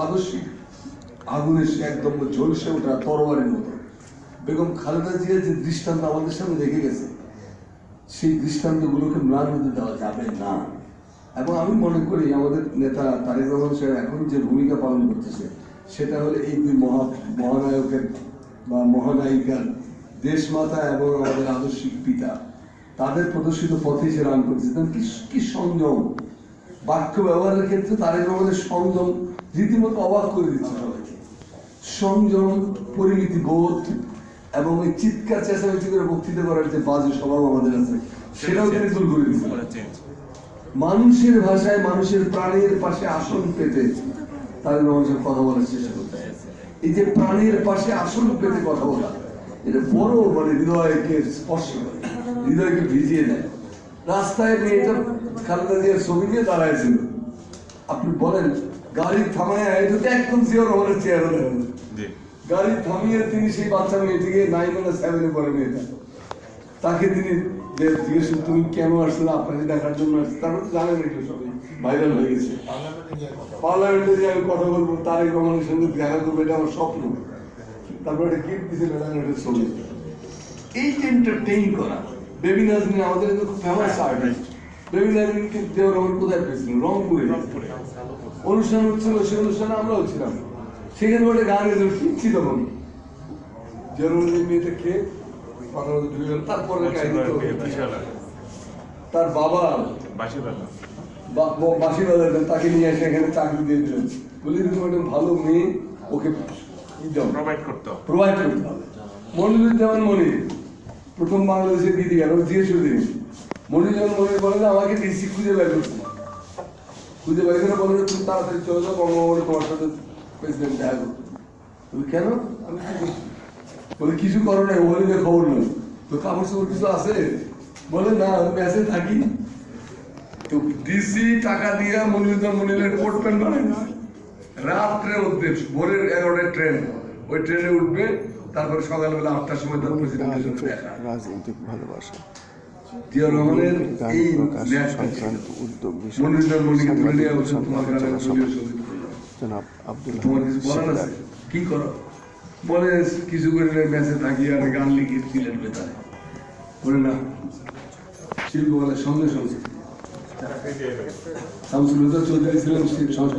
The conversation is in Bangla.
আদর্শিক আগুনে সে একদম ঝলসে ওঠা তরবারের মতো। বেগম খালেদা জিয়া যে দৃষ্টান্ত আমাদের সামনে রেখে গেছে, সেই দৃষ্টান্তগুলোকে ম্লান হতে দেওয়া যাবে না। এবং আমি মনে করি আমাদের নেতা তারেক রহমান সাহেব এখন যে ভূমিকা পালন করতেছে, সেটা হলো এই দুই মহানায়কের বা মহানায়িকার, দেশমাতা এবং আমাদের আদর্শিক পিতা, তাদের প্রদর্শিত পথে সে রান করতেছে। কি সংযম, বাক্য ব্যবহারের ক্ষেত্রে তারেক রহমানের সংযম রীতিমতো অবাক করে দিচ্ছে সবাইকে। সংযম, পরিমিতি বোধ এবং এই চিৎকার চেঁচামেচি করে বক্তৃতা করার যে বাজে স্বভাব আমাদের আছে, সেটাও তিনি দূর করে দিচ্ছে। মানুষের ভাষায়, মানুষের প্রাণের পাশে আসন পেতে তারেক রহমান সাহেব কথা বলার চেষ্টা করতে। এই যে প্রাণের পাশে আসন পেতে কথা বলা, এটা বড় হৃদয়কে স্পর্শ করে, হৃদয়কে ভিজিয়ে দেয়। রাস্তায় মেয়েটা খালেদা জিয়ার ছবি নিয়ে দাঁড়াইছিল, আপনি বলেন গাড়ি থামায় একদম জিয়া রহমানের চেহারা দেখেন, গাড়ি থামিয়ে তিনি সেই বাচ্চা মেয়েটিকে 9-7 পরে মেয়েটা, তাকে তিনি জিজ্ঞেস, তুমি কেন আসলে? আপনাকে দেখার জন্য আসছে। তারপর তো জানেন একটু সবাই ভাইরাল হয়ে গেছে, পার্লামেন্টে যে আমি কথা বলবো, তারেক রহমানের সঙ্গে দেখা করবো, এটা আমার স্বপ্ন। তারপর একটা গিফট দিয়েছিল ছবি। এই যে এন্টারটেইন করা, বেবি নাজমিন আমাদের খুব ফেমাস আর্টিস্ট। বেবি নাজমিনকে জিয়া রহমান কোথায় পেয়েছিল? রংপুরে অনুষ্ঠান হচ্ছিল, সেই অনুষ্ঠানে আমরাও ছিলাম। সেখানে ওটা গান কিনছি তখন জিয়া রহমানের মেয়েটা খেয়ে তারপরে তার বাবা বাসি বাজার তাকে নিয়ে এসে এখানে চাকরি দিয়ে দিলেন, বলি এরকম একটা ভালো মেয়ে ওকে প্রোভাইড করতে হবে। মনিরুজ্জামান মনির প্রথম বাংলাদেশের দিদি গেল, জিএসুদ্দিন মনিরুজ্জামান মনির বলে আমাকে ডিসি খুঁজে বের করছে, খুঁজে বের করে বলে তুমি তাড়াতাড়ি চলে যাও বঙ্গবন্ধু তোমার সাথে প্রেসিডেন্ট দেখা করতে। বলি কেন? আমি কি করছি? বলে কিছু করো না, ওখানে খবর নেই তো, কাপড় চোপড় কিছু আছে? বলে না, আমি ম্যাচে থাকি। তো ডিসি টাকা দিয়ে মনিরুজ্জামান মনিরের কোট প্যান্ট বানায় না, রাত্রে উঠবে, ভোরের 11টায় ট্রেন, ওই ট্রেনে উঠবে, তারপরে সকালবেলা 8টার সময় তার প্রেসিডেন্টের সাথে দেখা। রাজনৈতিক ভালোবাসা জিয়া রহমানের এই সংক্রান্ত উদ্যোগ মনিরুজ্জামান মনিরকে তুলে নিয়ে তোমার জনাব আব্দুল তোমার কিছু বলার আছে? কি করো? বলে কিছু করে ম্যাচে থাকি আর গান লিখে সিলেট বেতায় বলে না, শিল্প বলে সঙ্গে সঙ্গে শামসুল হুদা চৌধুরী ছিলেন